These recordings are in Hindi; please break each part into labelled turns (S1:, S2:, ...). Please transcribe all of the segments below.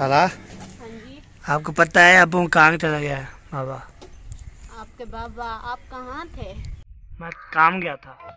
S1: खाला,
S2: हाँ जी।
S1: आपको पता है अबू कहाँ चला गया है? बाबा,
S2: आपके बाबा आप कहाँ थे?
S1: मैं काम गया था।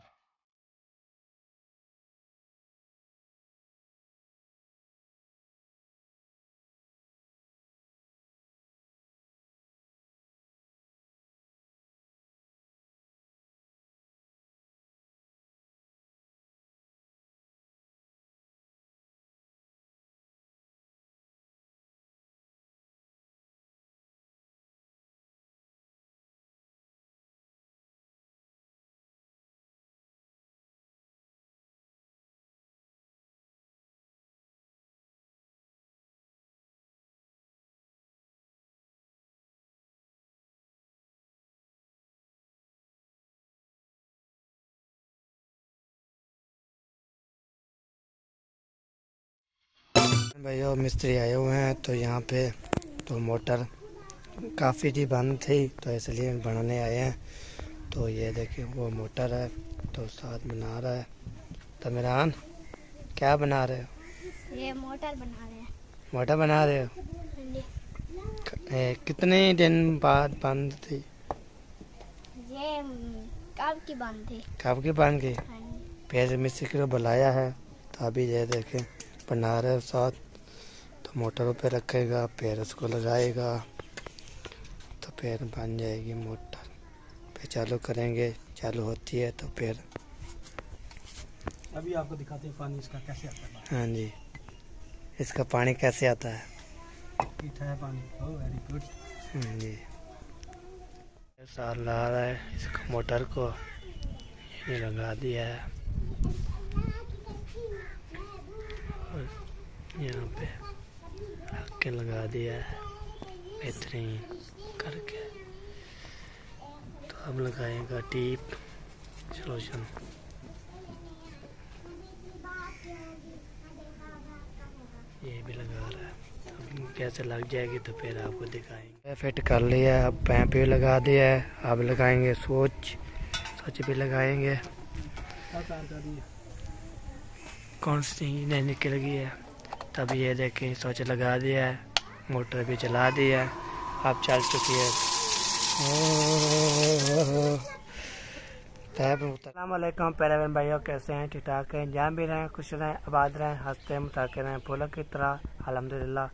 S1: भैया मिस्त्री आए हुए हैं तो यहाँ पे तो मोटर काफ़ी जी बंद थी तो इसलिए बनाने आए हैं। तो ये देखिए वो मोटर है तो साथ बना रहा है। तमिरान, क्या बना रहे हो?
S2: ये मोटर बना रहे हैं।
S1: मोटर बना रहे हो? कितने दिन बाद बंद थी?
S2: ये कब की बंद थी?
S1: कब की बंद की?
S2: हाँ जी।
S1: फिर मिस्त्री को बुलाया है तो अभी ये देखें बना रहे साथ। तो मोटरों पे रखेगा फिर उसको लगाएगा तो फिर बन जाएगी मोटर। फिर चालू करेंगे, चालू होती है तो फिर
S3: अभी आपको दिखाते हैं पानी इसका कैसे आता है।
S1: हाँ जी, इसका पानी कैसे आता है?
S3: मीठा है पानी। Oh very good.
S1: हाँ जी, सार ला रहा है इसको मोटर को, ये लगा दिया है और यहाँ पे रख के लगा दिया है बेहतरीन करके। तो अब लगाएगा डीप सोल्यूशन। ये भी लगा रहा है, अब कैसे लग जाएगी तो फिर आपको दिखाएंगे। फिट कर लिया है, अब पैप भी लगा दिया है। अब लगाएंगे सोच भी लगाएंगे। कौन सी चीज नहीं निकल गई है। तब ये देखें सोच लगा दिया है, मोटर भी चला दिया है, अब चल चुकी है। अस्सलामुअलैकुम प्यारे बहन भाइयों, कैसे हैं? ठीक ठाक हैं? जहाँ भी रहें खुश रहें, आबाद रहें, हंसते मुस्कुराते रहें, फूलों की तरह। अल्हम्दुलिल्लाह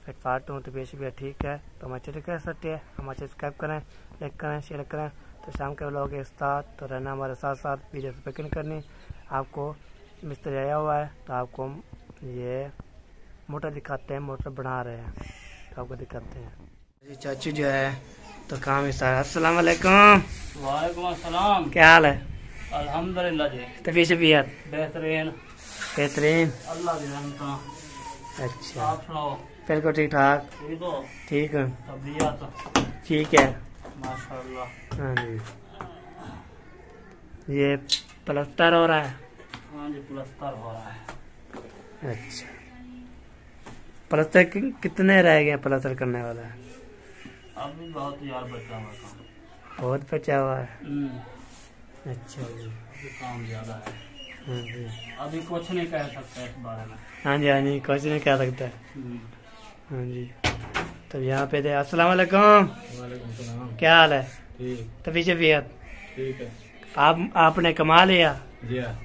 S1: फिट फाट हूँ, तबीयत भी ठीक है। तो हमारे चैनल कर सकते हैं, हमारे सब्सक्राइब करें, लाइक करें, शेयर करें। तो शाम के लोग के साथ तो रहना हमारे साथ साथ, वीडियो पर यकीन करनी। आपको मिस्त्री आया हुआ है तो आपको ये मोटर दिखाते हैं, मोटर बना रहे हैं तो आपको दिखाते हैं। चाचू जो है तो काम ही सारा। अस्सलाम वालेकुम।
S3: वालेकुम अस्सलाम।
S1: क्या हाल है?
S3: अल्हम्दुलिल्लाह जी।
S1: तबीयत
S3: बेहतरीन
S1: बेहतरीन।
S3: अल्लाह की रहमत।
S1: अच्छा,
S3: आप सुनाओ?
S1: बिल्कुल ठीक ठाक।
S3: ठीक हो?
S1: ठीक है,
S3: तबीयत
S1: ठीक है।
S3: माशाल्लाह।
S1: हाँ जी, ये प्लस्तर हो रहा है?
S3: हाँ जी, प्लस्तर हो रहा है।
S1: अच्छा, प्लस्तर कितने रह गए प्लस्तर करने वाला है?
S3: अभी बहुत यार बचा हुआ काम।
S1: बहुत बचा हुआ है। अच्छा जी,
S3: अभी काम ज्यादा है।
S1: हाँ जी,
S3: अभी कुछ नहीं कह सकते इस बारे में।
S1: हाँ जी, हाँ जी, कुछ नहीं कह सकता है। हाँ जी, तो यहाँ पे थे। अस्सलाम वालेकुम।
S3: वालेकुम सलाम।
S1: क्या हाल है?
S3: ठीक
S1: तबीयत
S3: ठीक है।
S1: आपने कमा लिया?
S3: जी हाँ।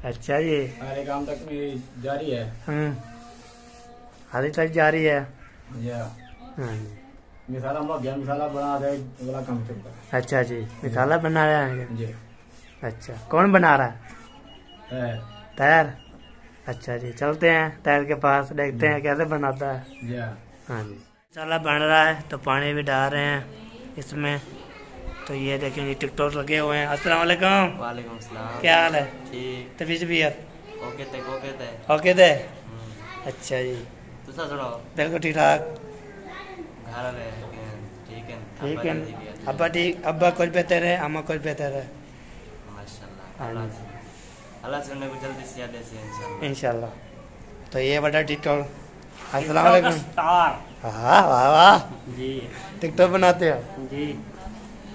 S1: अच्छा जी,
S3: सारे काम तक में जारी है।
S1: हाली तक जारी है।
S3: जी हाँ।
S1: हाँ जी,
S3: मिसाला हम गया मिसाला बना रहे वाला काम चलता
S1: अच्छा जी, मिसाला बना रहा है?
S3: है। जी
S1: अच्छा, कौन बना रहा है?
S3: है।
S1: तैर? अच्छा जी, चलते हैं तैर के पास, देखते हैं कैसे बनाता है।
S3: जी हाँ।
S1: हाँ जी, मसाला बन रहा है तो पानी भी डाल रहे हैं इसमें। तो ये देखें ये टिकटॉक लगे हुए हैं। अस्सलाम वालेकुम।
S4: वालेकुम सलाम।
S1: क्या हाल है?
S4: ठीक।
S1: तबीयत
S4: ओके थे
S1: ओके थे? अच्छा जी,
S4: तुसा सुनाओ?
S1: बिल्कुल ठीक ठाक।
S4: घर में ठीक है।
S1: ठीक है, अब्बा ठीक, अब्बा कुछ बेहतर है, अम्मा कुछ बेहतर है।
S4: माशाल्लाह।
S1: हाँ
S4: अल्लाह से उन्हें को जल्दी से याद ऐसे इंशाल्लाह।
S1: इंशाल्लाह। तो ये बड़ा टिकटॉक। अस्सलाम वालेकुम।
S3: स्टार।
S1: हाँ, वाह वाह,
S3: जी
S1: टिकटॉक बनाते हो?
S3: जी।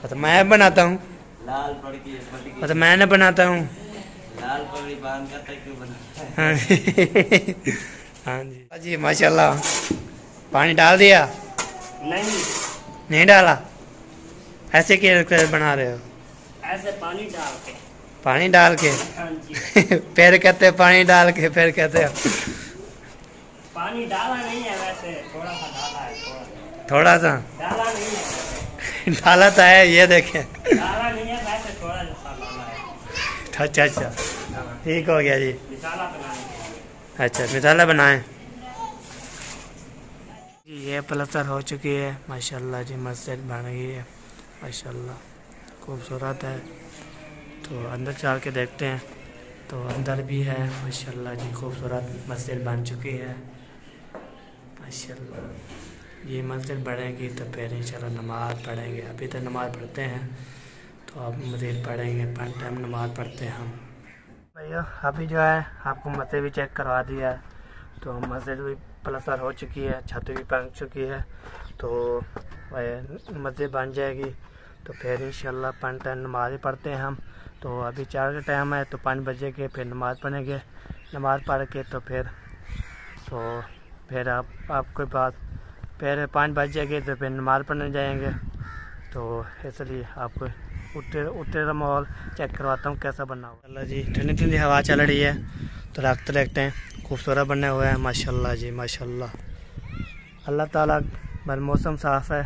S1: तो मैं बनाता हूँ।
S4: लाल पगड़ी
S1: तो मैं बनाता हूँ।
S4: लाल पगड़ी बांध कर तक क्यों बना?
S1: हाँ हाँ जी माशाल्लाह। पानी डाल दिया? नहीं डाला। ऐसे क्या बना रहे हो?
S5: ऐसे पानी
S1: डाल के
S5: हाँ जी।
S1: फिर कहते पानी डाल के फिर कहते हो
S5: पानी डाला नहीं है, वैसे थोड़ा सा डाला है।
S1: थोड़ा सा
S5: डाला नहीं है,
S1: डाला तो है, ये देखें।
S5: डाला नहीं है, वैसे थोड़ा सा डाला है।
S1: अच्छा ठीक हो गया जी।
S5: मसाला बनाने के लिए।
S1: अच्छा मसाला बनाएं जी। ये प्लस्तर हो चुकी है माशाल्लाह जी। मस्जिद बन गई है माशाल्लाह, खूबसूरत है। तो अंदर चल के देखते हैं। तो अंदर भी है माशाल्लाह जी, खूबसूरत मस्जिद बन चुकी है माशाल्लाह। ये मस्जिद बढ़ेगी तो फिर इंशाल्लाह नमाज़ पढ़ेंगे। अभी तो नमाज़ पढ़ते हैं, तो अब मज़ीद पढ़ेंगे। 5 टाइम नमाज़ पढ़ते हैं हम भैया। अभी जो है आपको मस्जिद भी चेक करवा दिया है। तो मस्जिद भी प्लस्तर हो चुकी है, छत भी बन चुकी है। तो मस्जिद बन जाएगी तो फिर इंशाल्लाह 5 टाइम नमाज़ पढ़ते हैं हम। तो अभी 4 का टाइम है, तो 5 बजे के फिर नमाज़ पढ़ेंगे। नमाज़ पढ़ के तो फिर आपके पास फिर 5 बज जाएंगे तो फिर नमाज़ पढ़ने जाएंगे। तो इसलिए आपको उत्तर का माहौल चेक करवाता हूँ कैसा बना हुआ। अल्लाह जी ठंडी ठंडी हवा चल रही है, तो रखते देखते हैं। खूबसूरत बने हुए हैं माशाल्लाह जी माशाल्लाह। अल्लाह ताला बस मौसम साफ़ है,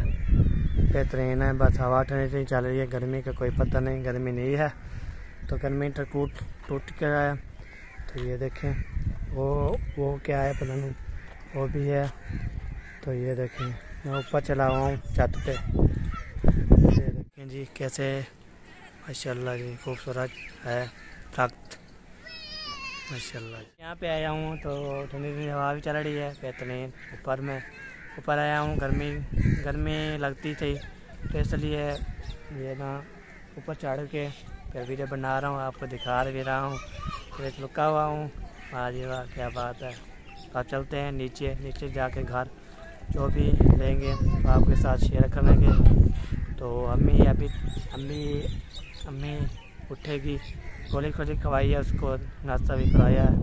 S1: बेहतरीन है। बस हवा ठंडी ठंडी चल रही है। गर्मी का कोई पता नहीं, गर्मी नहीं है। तो गर्मी टूट के है। तो ये देखें वो क्या है पता नहीं, वो भी है। तो ये देखें मैं ऊपर चला हुआ हूँ छत पे। ये देखें जी कैसे माशाल्लाह जी खूबसूरत है दरख्त माशाल्लाह। यहाँ पे आया हूँ तो ठंडी ठंडी हवा भी चल रही है बेहतरीन। ऊपर आया हूँ, गर्मी लगती थी, तो इसलिए ये ना ऊपर चढ़ के फिर वीडियो बना रहा हूँ, आपको दिखा भी रहा हूँ। फिर लुका हुआ हूँ। वाह जी वाह क्या बात है। आप चलते हैं नीचे जाके घर जो भी लेंगे तो आपके साथ शेयर करेंगे। तो अम्मी उठेगी, गोली खवाई है उसको, नाश्ता भी कराया है।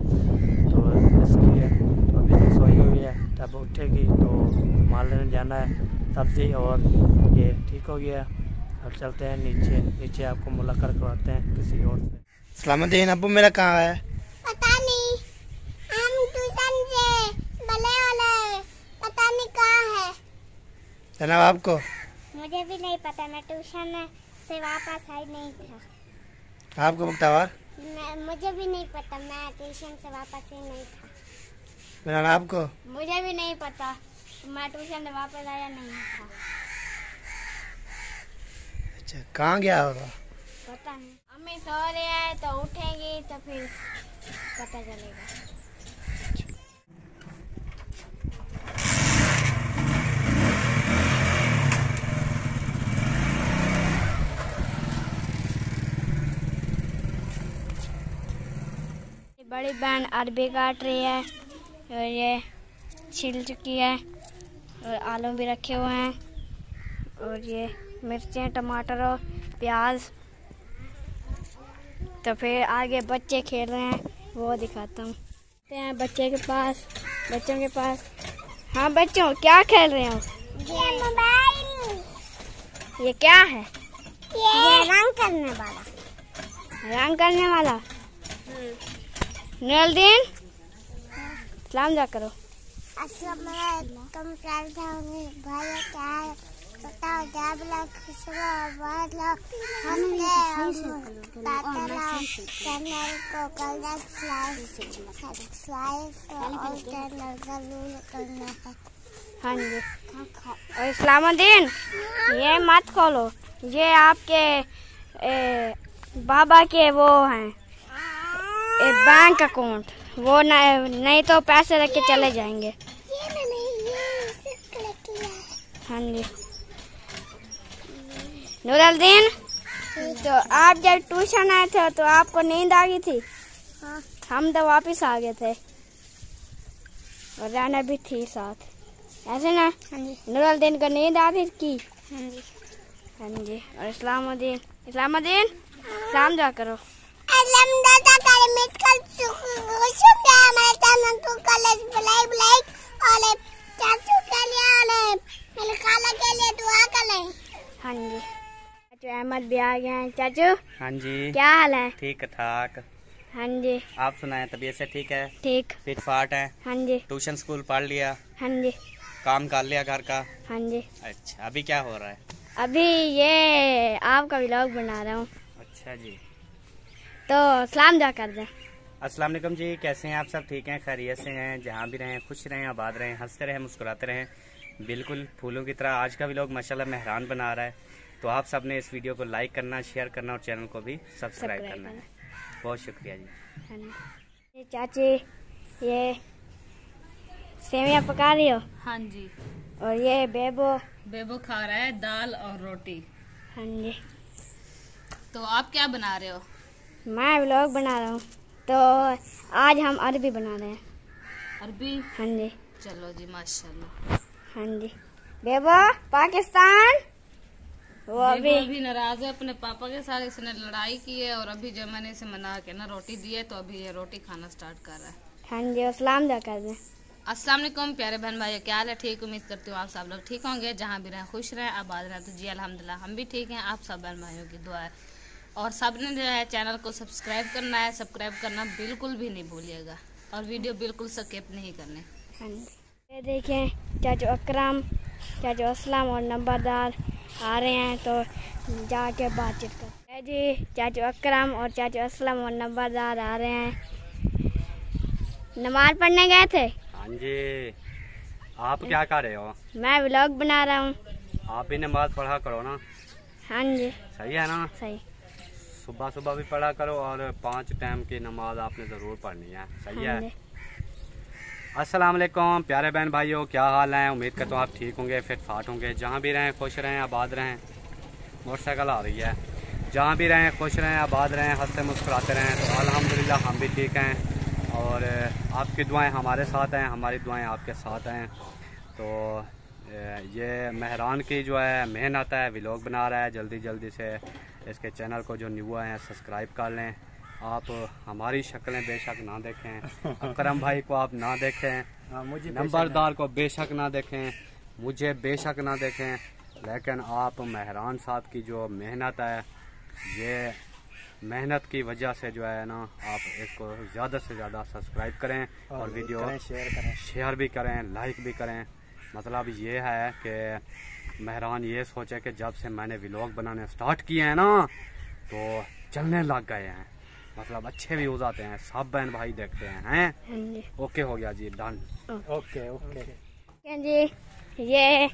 S1: तो इसलिए तो अभी सोई हुई है, तब उठेगी तो माल लेने जाना है सब्ज़ी, और ये ठीक हो गया। अब चलते हैं नीचे आपको मुलाकात करवाते हैं किसी और से। सलामुद्दीन अब्बू मेरा कहाँ है?
S2: पता नहीं, हम ट्यूशन से बले वाले पता नहीं कहाँ है।
S1: जनाब आपको?
S2: मुझे भी नहीं पता, मैं ट्यूशन से वापस आई नहीं था।
S1: आपको मुख्तार?
S2: मुझे भी नहीं पता, मैं ट्यूशन से वापस ही नहीं था।
S1: मेरा नाम आपको?
S2: मुझे भी नहीं पता, मैं ट्यूशन से वापस आया नहीं था।
S1: अच्छा कहाँ गया होगा?
S2: पता नहीं। अम्मी सो रहे हैं तो उठेंगी तो फिर पता चलेगा। बड़ी बहन अरबी काट रही है और ये छिल चुकी है, और आलू भी रखे हुए हैं, और ये मिर्चें टमाटर और प्याज। तो फिर आगे बच्चे खेल रहे हैं, वो दिखाता हूँ। बच्चों के पास हाँ बच्चों क्या खेल रहे हो? ये मोबाइल। ये क्या है? ये रंग करने वाला। नुरुद्दीन सलाम जा करो। हाँ जी। और इस्लामुद्दीन ये मत खोलो, ये आपके बाबा के वो हैं बैंक अकाउंट, वो नहीं तो पैसे रख के चले जाएंगे। हाँ जी। नुरुद्दीन तो आप जब ट्यूशन आए थे तो आपको नींद आ गई थी? हाँ। हम तो वापस आ गए थे और राना भी थी साथ, ऐसे ना? हाँ जी। नुरुद्दीन को नींद आ रही की? हाँ जी। हाँ जी। और इस्लामुद्दीन सलाम जा करो। हाँ जी, चाचू अहमद भी आ गए हैं। चाचू
S1: हाँ जी,
S2: क्या हाल है?
S1: ठीक ठाक।
S2: हाँ जी,
S1: आप सुनाएं, तबीयत से ठीक है?
S2: ठीक।
S1: फिट फाट है?
S2: हाँ जी,
S1: ट्यूशन स्कूल पढ़ लिया?
S2: हाँ जी,
S1: काम कर लिया घर का?
S2: हाँ जी।
S1: अच्छा, अभी क्या हो रहा है?
S2: अभी ये आपका व्लॉग बना रहा हूँ।
S1: अच्छा जी,
S2: तो सलाम दुआ कर दें।
S1: अस्सलाम वालेकुम जी, कैसे हैं आप? सब ठीक हैं, खैरियत से हैं? जहाँ भी रहें खुश रहें, आबाद रहें, हंसते रहें, मुस्कुराते रहें, बिल्कुल फूलों की तरह। आज का व्लॉग माशाल्लाह मेहरान बना रहा है, तो आप सब ने इस वीडियो को लाइक करना, शेयर करना और चैनल को भी सब्सक्राइब करना है। बहुत शुक्रिया जी।
S2: हाँ जी। ये चाची ये सेवियां पका रही हो?
S6: हाँ जी,
S2: और ये
S6: बेबो खा रहा है दाल और रोटी।
S2: हाँ जी।
S6: तो आप क्या बना रहे हो?
S2: मैं व्लॉग बना रहा हूँ, तो आज हम अरबी बना रहे हैं।
S6: अरबी?
S2: हाँ जी,
S6: चलो जी, माशाल्लाह।
S2: हाँ जी। बेबो पाकिस्तान वो
S6: अभी नाराज है अपने पापा के साथ, इसने लड़ाई की है और अभी जब मैंने इसे मना के ना रोटी दी है तो अभी ये रोटी खाना स्टार्ट कर रहा है।
S2: हाँ जी, और सलाम दुआ कर दें।
S6: अस्सलाम वालेकुम प्यारे बहन भाइयों, क्या हाल है? ठीक, उम्मीद करती हूँ आप सब लोग ठीक होंगे, जहाँ भी रहें खुश रहें, आबाद रहें। तो जी अल्हम्दुलिल्लाह हम भी ठीक हैं, आप सब बहन भाइयों की दुआ है। और सब ने जो है चैनल को सब्सक्राइब करना है, सब्सक्राइब करना बिल्कुल भी नहीं भूलिएगा और वीडियो बिल्कुल स्किप नहीं करने।
S2: हाँ जी, ये देखें चाचू अकरम, चाचू असलम और नंबरदार आ रहे हैं, तो जाके बातचीत कर जी। चाचू अकरम और चाचू असलम और नंबरदार आ रहे हैं। नमाज पढ़ने गए थे?
S1: हाँ जी। आप क्या कर रहे हो?
S2: मैं व्लॉग बना रहा हूँ।
S1: आप भी नमाज पढ़ा करो ना।
S2: हाँ जी,
S1: सही है ना?
S2: सही।
S1: सुबह सुबह भी पढ़ा करो और 5 टाइम की नमाज आपने ज़रूर पढ़नी है। सही
S2: हाँ
S1: है।
S2: जी।
S1: अस्सलाम वालेकुम प्यारे बहन भाइयों, क्या हाल है? उम्मीद करता हूँ आप ठीक होंगे, फिट फाट होंगे, जहाँ भी रहें खुश रहें, आबाद रहें। मोटरसाइकिल आ रही है। जहाँ भी रहें खुश रहें, आबाद रहें, हंसते मुस्कुराते रहें। तो अल्हम्दुलिल्लाह हम भी ठीक हैं और आपकी दुआएं हमारे साथ हैं, हमारी दुआएं आपके साथ हैं। तो ये मेहरान की जो है मेहनत है, व्लॉग बना रहा है, जल्दी जल्दी से इसके चैनल को जो न्यू आए हैं सब्सक्राइब कर लें। आप हमारी शक्लें बेशक ना देखें, अकरम भाई को आप ना देखें,
S3: मुझे
S1: नंबरदार को बेशक ना देखें, मुझे बेशक ना देखें, लेकिन आप मेहरान साहब की जो मेहनत है, ये मेहनत की वजह से जो है ना आप इसको ज़्यादा से ज़्यादा सब्सक्राइब करें और वीडियो शेयर भी करें, लाइक भी करें। मतलब ये है कि मेहरान ये सोचे कि जब से मैंने व्लॉग बनाने स्टार्ट किए हैं ना तो चलने लग गए हैं, मतलब अच्छे व्यूज आते हैं, सब बहन भाई देखते हैं। ओके हो गया जी, डन।
S3: ओके ओके
S2: जी, ये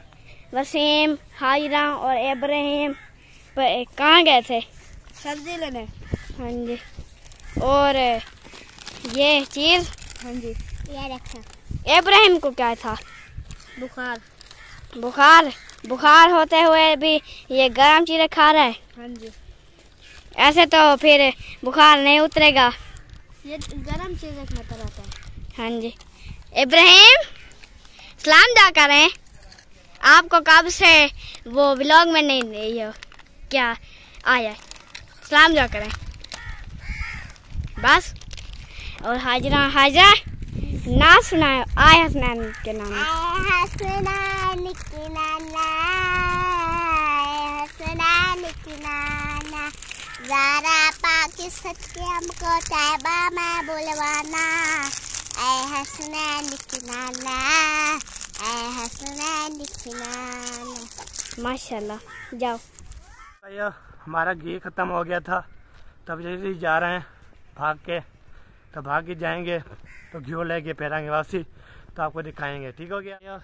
S2: वसीम, हाजिरा और इब्राहिम कहाँ गए थे? सब्जी लेने। हाँ जी। और ये चीज? हाँ जी, ये रखा। इब्राहिम को क्या था? बुखार। बुखार? बुखार होते हुए भी ये गर्म चीजें खा रहा है? हाँ जी। ऐसे तो फिर बुखार नहीं उतरेगा, ये गर्म चीजें खाता रहता है। हाँ जी। इब्राहिम सलाम दुआ करें। आपको कब से वो व्लॉग में नहीं हो क्या आया? सलाम दुआ करें बस। और हाजरा ना सुनाए आय हसनैन के नाम। ज़रा पाकिस्तान के हमको तैबा में बुलवाना, ऐ हसनैन की नाना, ऐ हसनैन की नाना। माशाल्लाह। जाओ
S1: भैया, हमारा घी ख़त्म हो गया था, तब जल्दी जा रहे हैं भाग के, तो भाग के जाएंगे तो घी लेके फेरांगे वापसी, तो आपको दिखाएंगे। ठीक हो गया।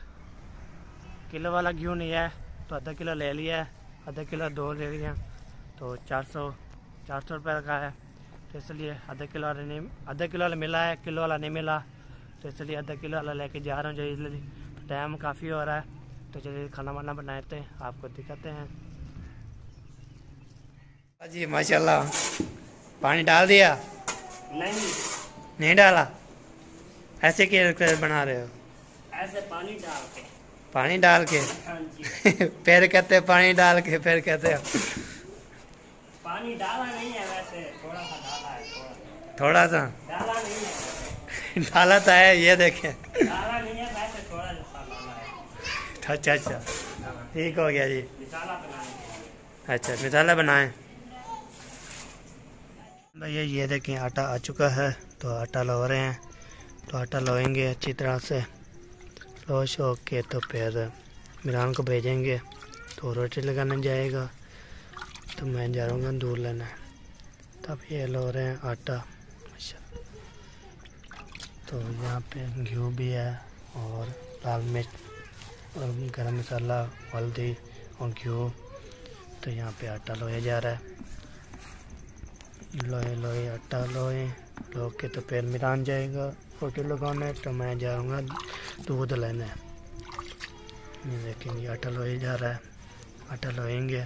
S1: किलो वाला घी नहीं है तो आधा किलो ले लिया है, आधा किलो 2 ले लिया, तो 400 रुपये का है। तो इसलिए आधा किलो वाला मिला है, किलो वाला नहीं मिला, तो इसलिए आधा किलो वाला लेके जा रहा हूँ जल्दी। तो टाइम काफ़ी हो रहा है, तो चलिए खाना वाना बनाते हैं, आपको दिखाते हैं। जी माशाल्लाह, पानी डाल दिया? नहीं डाला। ऐसे क्या बना रहे हो?
S5: ऐसे पानी डाल के। हाँ जी।
S1: फिर कहते पानी डाल के, फिर कहते हो
S5: पानी डाला नहीं है, वैसे थोड़ा सा डाला है, थोड़ा।
S1: थोड़ा सा
S5: डाला नहीं है,
S1: डाला तो है, ये देखें।
S5: डाला नहीं है, वैसे थोड़ा सा डाला है।
S1: अच्छा अच्छा, ठीक हो गया जी।
S5: मसाला बनाने
S1: अच्छा, मसाला बनाएं भैया। ये देखें आटा आ चुका है, तो आटा लो रहे हैं। तो आटा लोएंगे अच्छी तरह से, लो शो के तो फिर मिरान को भेजेंगे, तो रोटी लगाने जाएगा। तो मैं जा रहा हूँ दूध लेना। तब ये लो रहे हैं आटा। अच्छा, तो यहाँ पे घी भी है और लाल मिर्च और गरम मसाला, हल्दी और घी। तो यहाँ पे आटा लोया जा रहा है। लोए आटा लोए लो के तो फिर मिरान जाएगा रोटी लगाने। तो मैं जाऊँगा दूध लेने। ये देखेंगे आटा लोया जा रहा है, आटा लोएंगे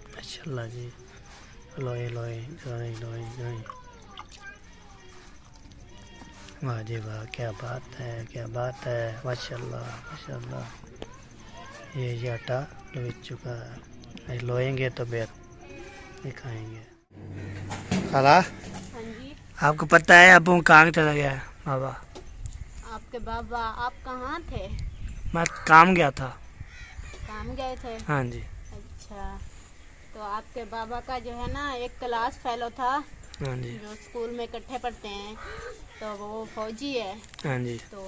S1: माशाल्लाह जी। लोए वाह जी वाह, क्या बात है, क्या बात है, माशाल्लाह माशाल्लाह। ये आटा लो चुका है, लोएंगे तो फिर दिखाएंगे। खाला,
S6: हाँ जी।
S1: आपको पता है अबू कहाँ चला गया है? बाबा,
S6: आपके बाबा, आप कहाँ थे?
S1: मैं काम गया था।
S6: काम गए थे?
S1: हाँ जी।
S6: अच्छा, तो आपके बाबा का जो है ना एक क्लास फेलो था,
S1: हाँ जी।
S6: जो स्कूल में इकट्ठे पढ़ते हैं, तो वो फौजी है।
S1: हाँ जी।
S6: तो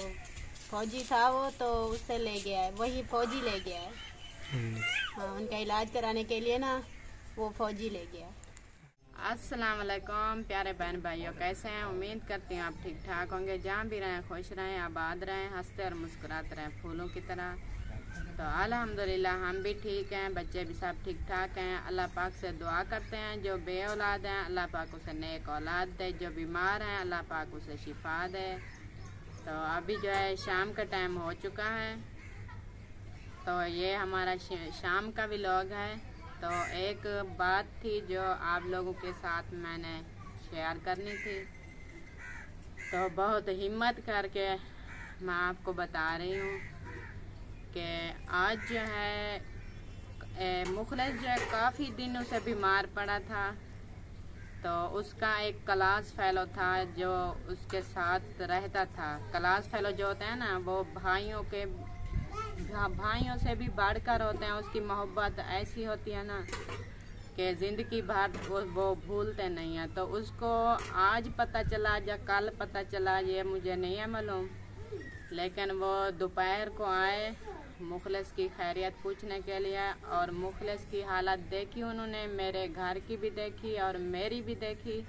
S6: फौजी था वो, तो उससे ले गया है, वही फौजी ले गया है।
S1: हाँ जी।
S6: हाँ, उनका इलाज कराने के लिए ना वो फौजी ले गया। अस्सलाम वालेकुम प्यारे बहन भाइयों, कैसे हैं? उम्मीद करती हूँ आप ठीक ठाक होंगे। जहाँ भी रहें खुश रहें, आबाद रहें, हंसते और मुस्कुराते रहें फूलों की तरह। तो अल्हम्दुलिल्लाह हम भी ठीक हैं, बच्चे भी सब ठीक ठाक हैं। अल्लाह पाक से दुआ करते हैं, जो बे औलाद हैं अल्लाह पाक उसे नेक औलाद दे, जो बीमार हैं अल्लाह पाक उसे शिफा दे। तो अभी जो है शाम का टाइम हो चुका है, तो ये हमारा शाम का व्लॉग है। तो एक बात थी जो आप लोगों के साथ मैंने शेयर करनी थी, तो बहुत हिम्मत करके मैं आपको बता रही हूँ कि आज जो है मुखलिस जो है काफ़ी दिनों से बीमार पड़ा था। तो उसका एक क्लास फेलो था जो उसके साथ रहता था। क्लास फेलो जो होते हैं ना, वो भाइयों से भी बढ़कर होते हैं। उसकी मोहब्बत ऐसी होती है ना कि ज़िंदगी भर वो भूलते नहीं हैं। तो उसको आज पता चला या कल पता चला, ये मुझे नहीं है मालूम, लेकिन वो दोपहर को आए मुखलिस की खैरियत पूछने के लिए, और मुखलिस की हालत देखी उन्होंने, मेरे घर की भी देखी और मेरी भी देखी।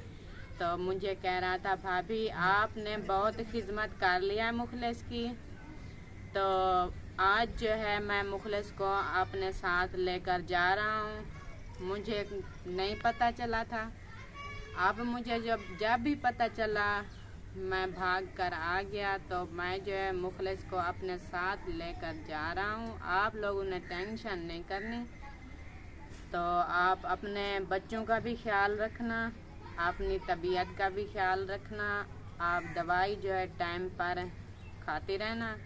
S6: तो मुझे कह रहा था, भाभी आपने बहुत खिदमत कर लिया है मुखलिस की। तो आज जो है मैं मुखलिस को अपने साथ लेकर जा रहा हूँ। मुझे नहीं पता चला था, अब मुझे जब भी पता चला मैं भाग कर आ गया। तो मैं जो है मुखलिस को अपने साथ लेकर जा रहा हूँ। आप लोगों ने टेंशन नहीं करनी। तो आप अपने बच्चों का भी ख्याल रखना, अपनी तबीयत का भी ख्याल रखना। आप दवाई जो है टाइम पर खाती रहना।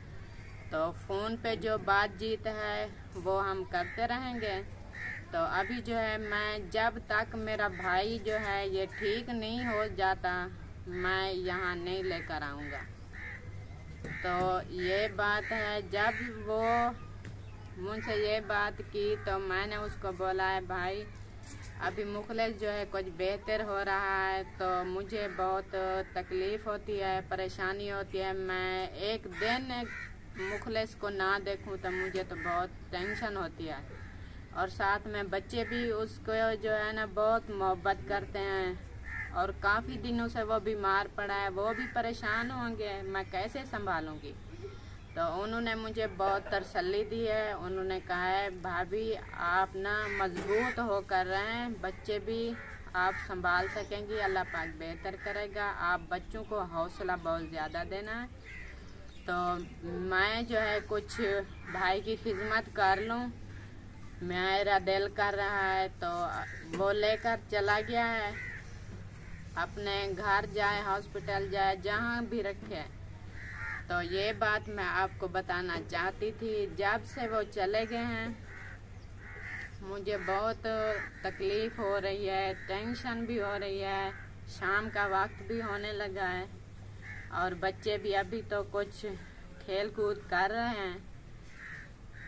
S6: तो फ़ोन पे जो बातचीत है वो हम करते रहेंगे। तो अभी जो है मैं जब तक मेरा भाई जो है ये ठीक नहीं हो जाता, मैं यहाँ नहीं लेकर आऊँगा। तो ये बात है, जब वो मुझसे ये बात की तो मैंने उसको बोला है, भाई अभी मुखलिस जो है कुछ बेहतर हो रहा है, तो मुझे बहुत तकलीफ़ होती है, परेशानी होती है। मैं एक दिन मुखलिस को ना देखूं तो मुझे तो बहुत टेंशन होती है। और साथ में बच्चे भी उसको जो है ना बहुत मोहब्बत करते हैं, और काफ़ी दिनों से वो बीमार पड़ा है, वो भी परेशान होंगे, मैं कैसे संभालूंगी। तो उन्होंने मुझे बहुत तसल्ली दी है। उन्होंने कहा है, भाभी आप ना मजबूत होकर रहें, बच्चे भी आप संभाल सकेंगी, अल्लाह पाक बेहतर करेगा। आप बच्चों को हौसला बहुत ज़्यादा देना है। तो मैं जो है कुछ भाई की खिदमत कर लूँ, मेरा दिल कर रहा है। तो वो लेकर चला गया है, अपने घर जाए, हॉस्पिटल जाए, जहाँ भी रखे। तो ये बात मैं आपको बताना चाहती थी। जब से वो चले गए हैं मुझे बहुत तकलीफ़ हो रही है, टेंशन भी हो रही है।
S7: शाम का वक्त भी होने लगा है और बच्चे भी अभी तो कुछ खेल कूद कर रहे हैं,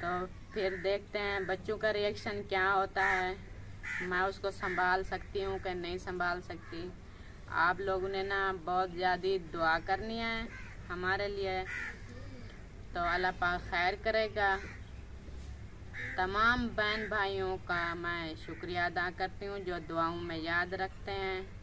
S7: तो फिर देखते हैं बच्चों का रिएक्शन क्या होता है। मैं उसको संभाल सकती हूँ कि नहीं संभाल सकती। आप लोगों ने ना बहुत ज़्यादा दुआ करनी है हमारे लिए, तो अल्लाह पाक खैर करेगा। तमाम बहन भाइयों का मैं शुक्रिया अदा करती हूँ जो दुआओं में याद रखते हैं।